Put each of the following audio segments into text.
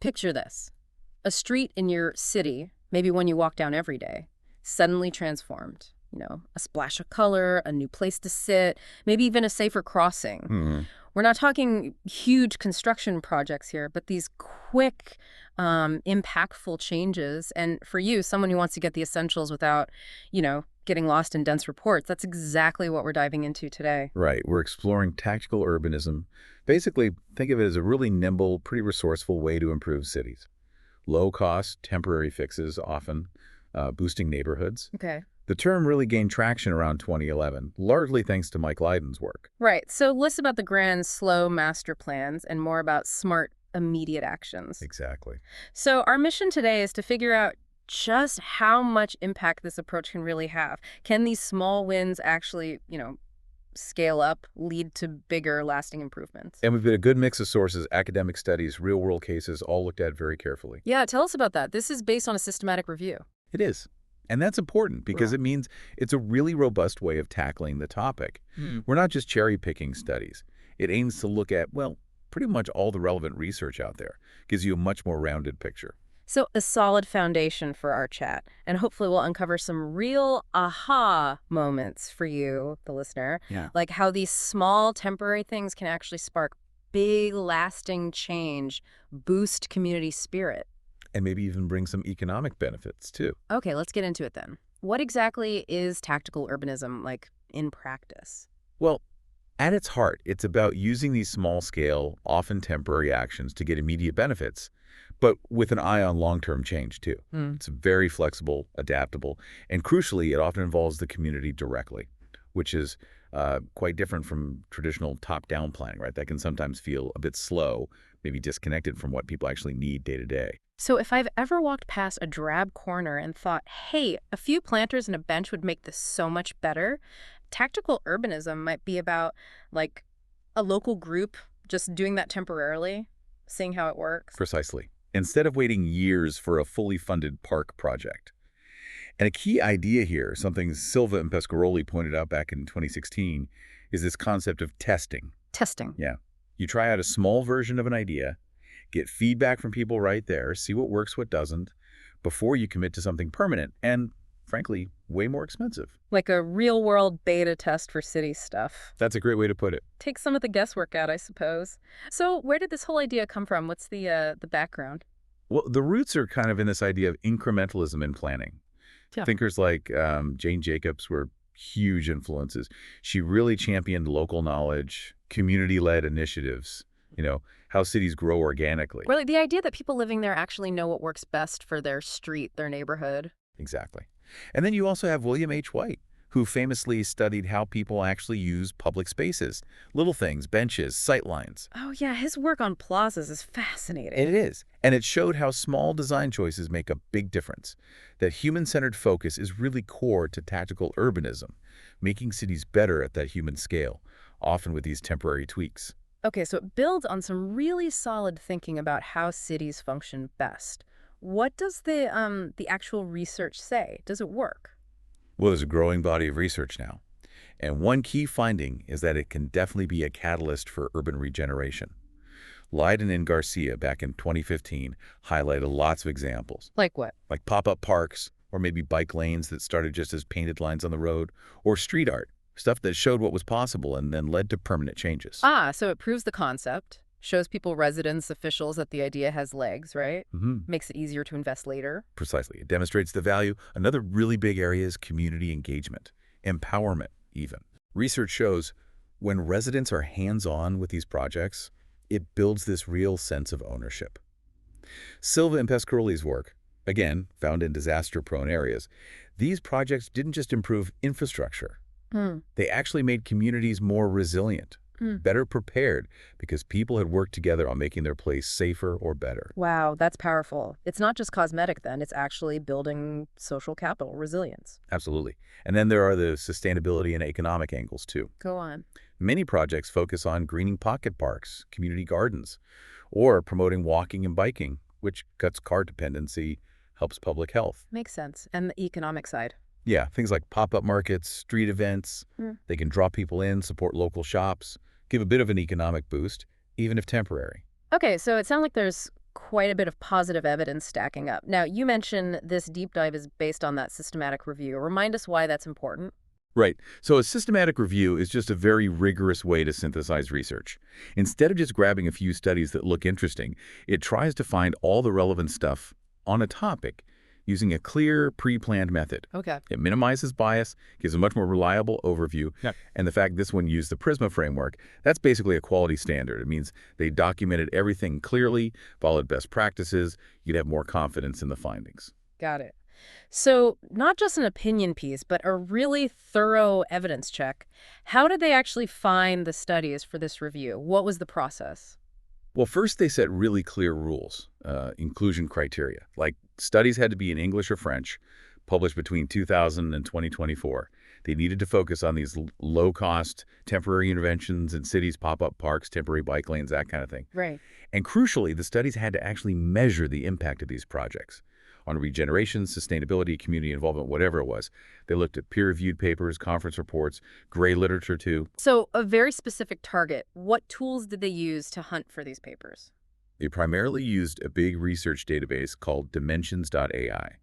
Picture this. A street in your city, maybe one you walk down every day, suddenly transformed. A splash of color, a new place to sit, maybe even a safer crossing. We're not talking huge construction projects here, but these quick, impactful changes. And for you, someone who wants to get the essentials without, getting lost in dense reports, that's exactly what we're diving into today. Right. We're exploring tactical urbanism. Basically, think of it as a really nimble, pretty resourceful way to improve cities. Low-cost, temporary fixes, often boosting neighborhoods. Okay. The term really gained traction around 2011, largely thanks to Mike Lydon's work. Right. So less about the grand, slow master plans and more about smart, immediate actions. Exactly. So our mission today is to figure out just how much impact this approach can really have. Can these small wins actually, scale up, lead to bigger, lasting improvements? And we've got a good mix of sources, academic studies, real-world cases, all looked at very carefully. Yeah, tell us about that. This is based on a systematic review. It is. And that's important because Right. it means it's a really robust way of tackling the topic. We're not just cherry-picking studies. It aims to look at, well, pretty much all the relevant research out there. Gives you a much more rounded picture. So a solid foundation for our chat, and hopefully we'll uncover some real aha moments for you, the listener, Yeah. like how these small temporary things can actually spark big lasting change, boost community spirit. And maybe even bring some economic benefits, too. Okay, let's get into it then. What exactly is tactical urbanism like in practice? Well, at its heart, it's about using these small-scale, often temporary actions to get immediate benefits, but with an eye on long-term change, too. It's very flexible, adaptable, and crucially, it often involves the community directly, which is quite different from traditional top-down planning, right? That can sometimes feel a bit slow, maybe disconnected from what people actually need day to day. So if I've ever walked past a drab corner and thought, hey, a few planters and a bench would make this so much better, tactical urbanism might be about like a local group just doing that temporarily, seeing how it works. Precisely. Instead of waiting years for a fully funded park project. And a key idea here, something Silva and Pescaroli pointed out back in 2016, is this concept of testing. Testing. Yeah. You try out a small version of an idea, get feedback from people right there, see what works, what doesn't, before you commit to something permanent and, frankly, way more expensive. Like a real-world beta test for city stuff. That's a great way to put it. Take some of the guesswork out, I suppose. So where did this whole idea come from? What's the background? Well, the roots are kind of in this idea of incrementalism in planning. Yeah. Thinkers like Jane Jacobs were huge influences. She really championed local knowledge, community-led initiatives, how cities grow organically. Well, like the idea that people living there actually know what works best for their street, their neighborhood. Exactly. And then you also have William H. White, who famously studied how people actually use public spaces, little things, benches, sightlines. Oh, yeah, his work on plazas is fascinating. It is. And it showed how small design choices make a big difference, that human-centered focus is really core to tactical urbanism, making cities better at that human scale, often with these temporary tweaks. Okay, so it builds on some really solid thinking about how cities function best. What does the actual research say? Does it work? Well, there's a growing body of research now. And one key finding is that it can definitely be a catalyst for urban regeneration. Lydon and Garcia back in 2015 highlighted lots of examples, Like what? like pop-up parks, or maybe bike lanes that started just as painted lines on the road, or street art, stuff that showed what was possible and then led to permanent changes. Ah, so it proves the concept, shows people, residents, officials that the idea has legs, right? Makes it easier to invest later. Precisely. It demonstrates the value. Another really big area is community engagement, empowerment even. Research shows when residents are hands-on with these projects, it builds this real sense of ownership. Silva and Pescaroli's work, again, found in disaster-prone areas, these projects didn't just improve infrastructure. They actually made communities more resilient, better prepared, because people had worked together on making their place safer or better. Wow, that's powerful. It's not just cosmetic then, it's actually building social capital, resilience. Absolutely. And then there are the sustainability and economic angles, too. Go on. Many projects focus on greening pocket parks, community gardens, or promoting walking and biking, which cuts car dependency, helps public health. Makes sense. And the economic side. Yeah, things like pop-up markets, street events, they can draw people in, support local shops, give a bit of an economic boost, even if temporary. Okay, so it sounds like there's quite a bit of positive evidence stacking up. Now, you mentioned this deep dive is based on that systematic review. Remind us why that's important. Right. So a systematic review is just a very rigorous way to synthesize research. Instead of just grabbing a few studies that look interesting, it tries to find all the relevant stuff on a topic using a clear, pre-planned method. Okay. It minimizes bias, gives a much more reliable overview, Yep. and the fact this one used the PRISMA framework, that's basically a quality standard. It means they documented everything clearly, followed best practices, you'd have more confidence in the findings. Got it. So not just an opinion piece, but a really thorough evidence check. How did they actually find the studies for this review? What was the process? Well, first they set really clear rules, inclusion criteria, like studies had to be in English or French, published between 2000 and 2024. They needed to focus on these low-cost temporary interventions in cities, pop-up parks, temporary bike lanes, that kind of thing. Right. And crucially, the studies had to actually measure the impact of these projects on regeneration, sustainability, community involvement, whatever it was. They looked at peer-reviewed papers, conference reports, gray literature too. So a very specific target. What tools did they use to hunt for these papers? They primarily used a big research database called dimensions.ai.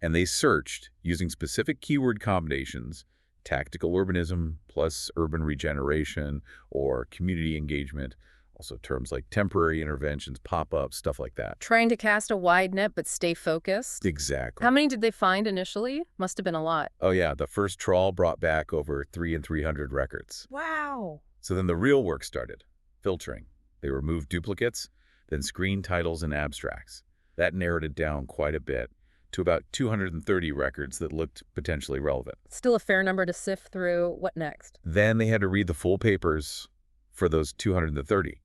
And they searched using specific keyword combinations, tactical urbanism plus urban regeneration or community engagement, also terms like temporary interventions, pop-ups, stuff like that. Trying to cast a wide net but stay focused? Exactly. How many did they find initially? Must have been a lot. Oh yeah, the first trawl brought back over 300 records. Wow. So then the real work started, filtering. They removed duplicates, then screened titles and abstracts. That narrowed it down quite a bit to about 230 records that looked potentially relevant. Still a fair number to sift through. What next? Then they had to read the full papers for those 230.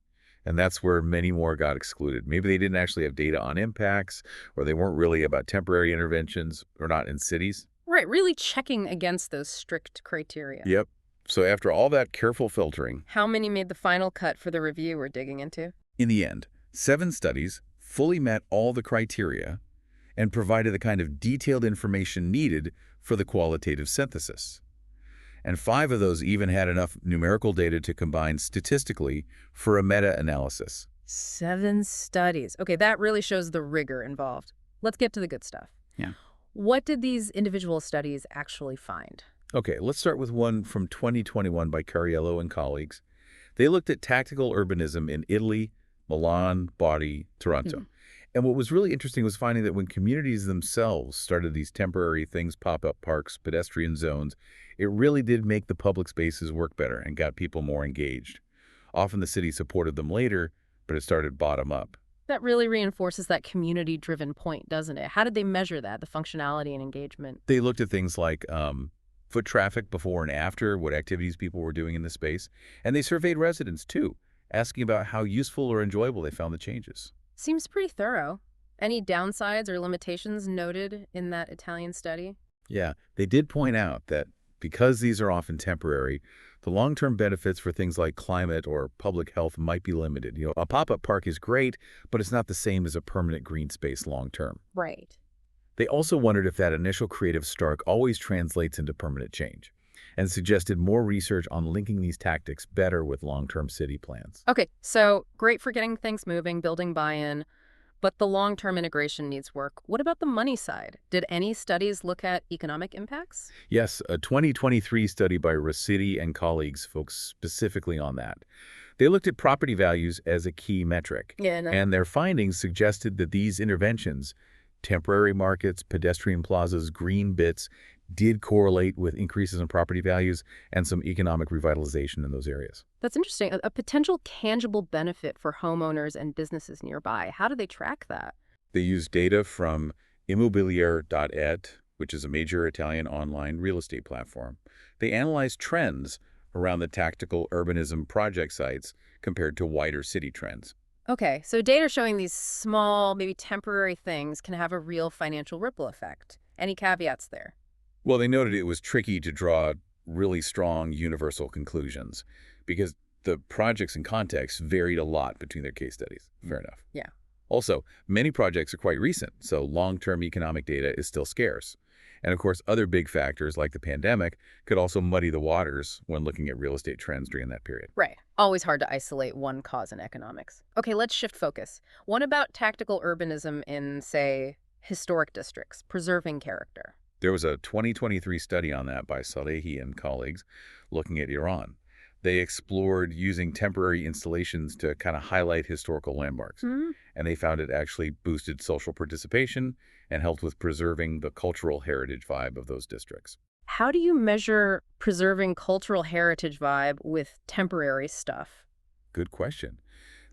And that's where many more got excluded. Maybe they didn't actually have data on impacts, or they weren't really about temporary interventions, or not in cities. Right, really checking against those strict criteria. Yep. So after all that careful filtering, How many made the final cut for the review we're digging into? in the end, 7 studies fully met all the criteria and provided the kind of detailed information needed for the qualitative synthesis. And 5 of those even had enough numerical data to combine statistically for a meta-analysis. 7 studies. Okay, that really shows the rigor involved. Let's get to the good stuff. Yeah. What did these individual studies actually find? Okay, let's start with one from 2021 by Cariello and colleagues. They looked at tactical urbanism in Italy, Milan, Bari, Toronto. And what was really interesting was finding that when communities themselves started these temporary things, pop-up parks, pedestrian zones, it really did make the public spaces work better and got people more engaged. Often the city supported them later, but it started bottom up. That really reinforces that community-driven point, doesn't it? How did they measure that, the functionality and engagement? They looked at things like foot traffic before and after, what activities people were doing in the space, and they surveyed residents too, asking about how useful or enjoyable they found the changes. Seems pretty thorough. Any downsides or limitations noted in that Italian study? Yeah, they did point out that because these are often temporary, the long-term benefits for things like climate or public health might be limited. You know, a pop-up park is great, but it's not the same as a permanent green space long-term. Right. They also wondered if that initial creative spark always translates into permanent change, and suggested more research on linking these tactics better with long-term city plans. Okay, so great for getting things moving, building buy-in, but the long-term integration needs work. What about the money side? Did any studies look at economic impacts? Yes, a 2023 study by Rossetti and colleagues focused specifically on that. They looked at property values as a key metric, and their findings suggested that these interventions, temporary markets, pedestrian plazas, green bits, did correlate with increases in property values and some economic revitalization in those areas. That's interesting. A potential tangible benefit for homeowners and businesses nearby. How do they track that? They used data from immobiliare.it, which is a major Italian online real estate platform. They analyzed trends around the tactical urbanism project sites compared to wider city trends. Okay, so data showing these small, maybe temporary things can have a real financial ripple effect. Any caveats there? Well, they noted it was tricky to draw really strong universal conclusions because the projects and contexts varied a lot between their case studies. Fair enough. Yeah. Also, many projects are quite recent, so long-term economic data is still scarce. And of course, other big factors like the pandemic could also muddy the waters when looking at real estate trends during that period. Right. Always hard to isolate one cause in economics. Okay, let's shift focus. What about tactical urbanism in, say, historic districts, preserving character? There was a 2023 study on that by Salehi and colleagues looking at Iran. They explored using temporary installations to kind of highlight historical landmarks. Hmm. And they found it actually boosted social participation and helped with preserving the cultural heritage vibe of those districts. How do you measure preserving cultural heritage vibe with temporary stuff? Good question.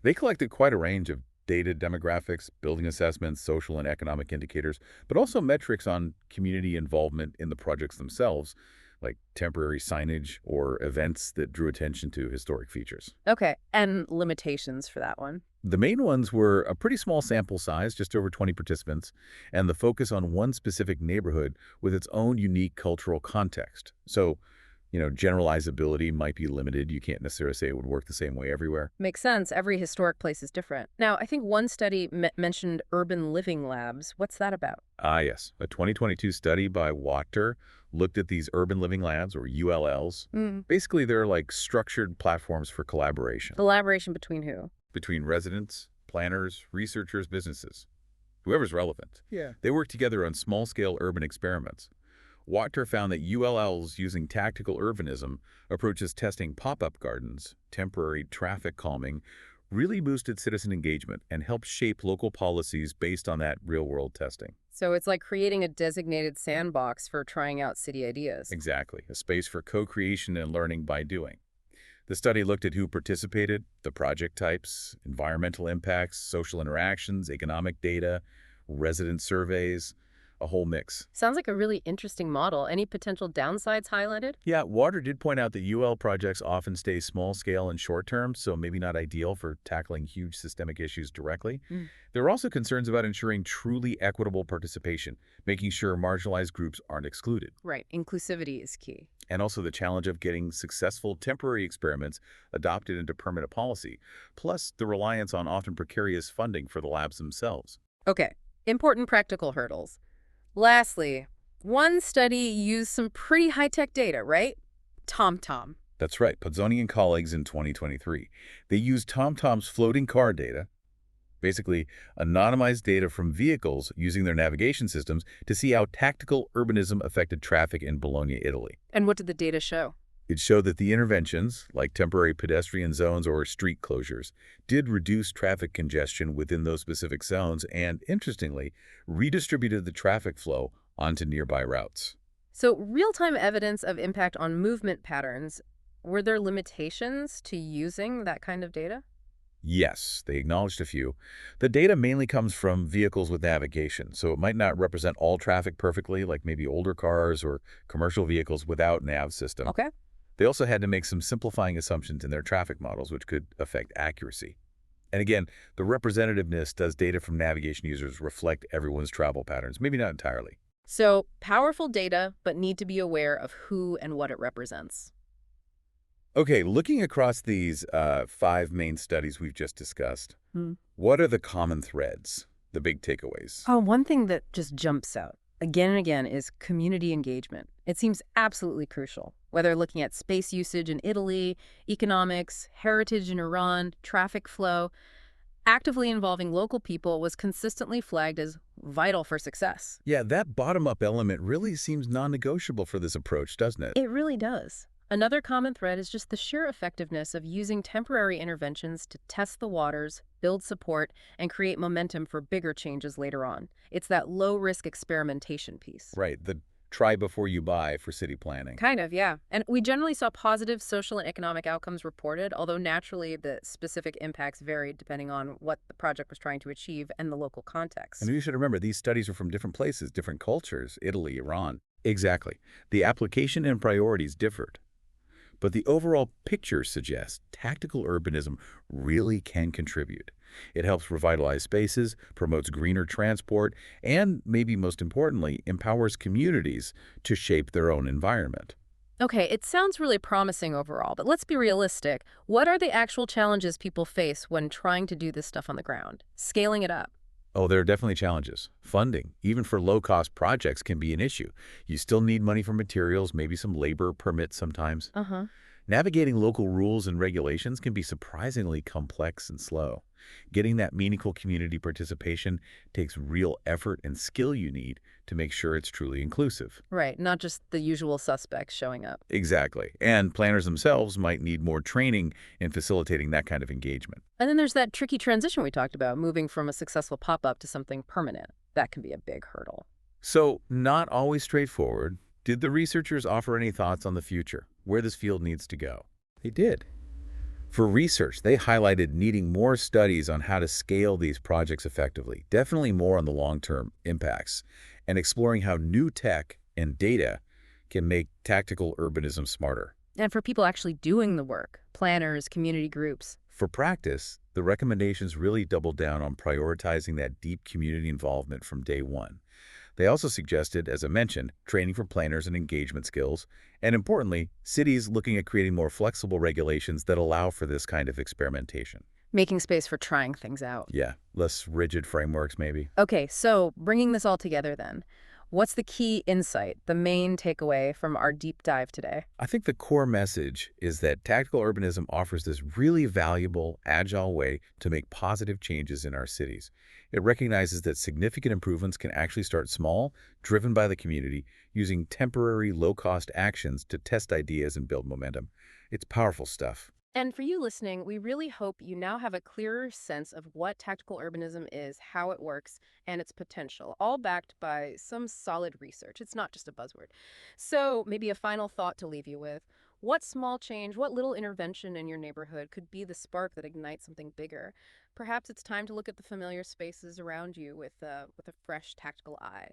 They collected quite a range of data demographics, building assessments, social and economic indicators, but also metrics on community involvement in the projects themselves, like temporary signage or events that drew attention to historic features. Okay, and limitations for that one. The main ones were a pretty small sample size, just over 20 participants, and the focus on one specific neighborhood with its own unique cultural context. So, generalizability might be limited. You can't necessarily say it would work the same way everywhere. Makes sense. Every historic place is different. Now, I think one study mentioned urban living labs. What's that about? Ah, yes. A 2022 study by Wachter looked at these urban living labs, or ULLs. Basically, they're like structured platforms for collaboration Collaboration between who? between residents, planners, researchers, businesses, whoever's relevant. Yeah. They work together on small-scale urban experiments. Wachter found that ULLs using tactical urbanism approaches testing pop-up gardens, temporary traffic calming, really boosted citizen engagement and helped shape local policies based on that real-world testing. So it's like creating a designated sandbox for trying out city ideas. Exactly, a space for co-creation and learning by doing. The study looked at who participated, the project types, environmental impacts, social interactions, economic data, resident surveys, a whole mix. Sounds like a really interesting model. Any potential downsides highlighted? Yeah, Water did point out that UL projects often stay small scale and short term, so maybe not ideal for tackling huge systemic issues directly. There are also concerns about ensuring truly equitable participation, making sure marginalized groups aren't excluded. Right. Inclusivity is key. And also the challenge of getting successful temporary experiments adopted into permanent policy, plus the reliance on often precarious funding for the labs themselves. Okay. Important practical hurdles. Lastly, one study used some pretty high-tech data, right? TomTom. That's right, Pozzoni and colleagues in 2023. They used TomTom's floating car data, basically anonymized data from vehicles using their navigation systems to see how tactical urbanism affected traffic in Bologna, Italy. And what did the data show? It showed that the interventions, like temporary pedestrian zones or street closures, did reduce traffic congestion within those specific zones and, interestingly, redistributed the traffic flow onto nearby routes. So real-time evidence of impact on movement patterns. Were there limitations to using that kind of data? Yes, they acknowledged a few. The data mainly comes from vehicles with navigation, so it might not represent all traffic perfectly, like maybe older cars or commercial vehicles without nav system. Okay. They also had to make some simplifying assumptions in their traffic models, which could affect accuracy. And again, the representativeness does data from navigation users reflect everyone's travel patterns, maybe not entirely. So powerful data, but need to be aware of who and what it represents. Okay, looking across these 5 main studies we've just discussed, what are the common threads, the big takeaways? Oh, one thing that just jumps out again and again is community engagement. It seems absolutely crucial, whether looking at space usage in Italy, economics, heritage in Iran, traffic flow. Actively involving local people was consistently flagged as vital for success. Yeah, that bottom-up element really seems non-negotiable for this approach, doesn't it? It really does. Another common thread is just the sheer effectiveness of using temporary interventions to test the waters, build support, and create momentum for bigger changes later on. It's that low-risk experimentation piece. Right, the try before you buy for city planning. Kind of, yeah. And we generally saw positive social and economic outcomes reported, although naturally the specific impacts varied depending on what the project was trying to achieve and the local context. And you should remember, these studies are from different places, different cultures, Italy, Iran. Exactly. The application and priorities differed. But the overall picture suggests tactical urbanism really can contribute. It helps revitalize spaces, promotes greener transport, and, maybe most importantly, empowers communities to shape their own environment. Okay, it sounds really promising overall, but let's be realistic. What are the actual challenges people face when trying to do this stuff on the ground? Scaling it up. Oh, there are definitely challenges. Funding, even for low-cost projects, can be an issue. You still need money for materials, maybe some labor permits sometimes. Uh-huh. Navigating local rules and regulations can be surprisingly complex and slow. Getting that meaningful community participation takes real effort and skill you need to make sure it's truly inclusive. Right, not just the usual suspects showing up. Exactly. And planners themselves might need more training in facilitating that kind of engagement. And then there's that tricky transition we talked about, moving from a successful pop-up to something permanent. That can be a big hurdle. So, not always straightforward. Did the researchers offer any thoughts on the future, where this field needs to go? They did. For research, they highlighted needing more studies on how to scale these projects effectively, definitely more on the long-term impacts, and exploring how new tech and data can make tactical urbanism smarter. And for people actually doing the work, planners, community groups. For practice, the recommendations really doubled down on prioritizing that deep community involvement from day one. They also suggested, as I mentioned, training for planners and engagement skills, and importantly, cities looking at creating more flexible regulations that allow for this kind of experimentation. Making space for trying things out. Yeah, less rigid frameworks maybe. Okay, so bringing this all together then, what's the key insight, the main takeaway from our deep dive today? I think the core message is that tactical urbanism offers this really valuable, agile way to make positive changes in our cities. It recognizes that significant improvements can actually start small, driven by the community, using temporary, low-cost actions to test ideas and build momentum. It's powerful stuff. And for you listening, we really hope you now have a clearer sense of what tactical urbanism is, how it works, and its potential, all backed by some solid research. It's not just a buzzword. So maybe a final thought to leave you with. What small change, what little intervention in your neighborhood could be the spark that ignites something bigger? Perhaps it's time to look at the familiar spaces around you with a fresh tactical eye.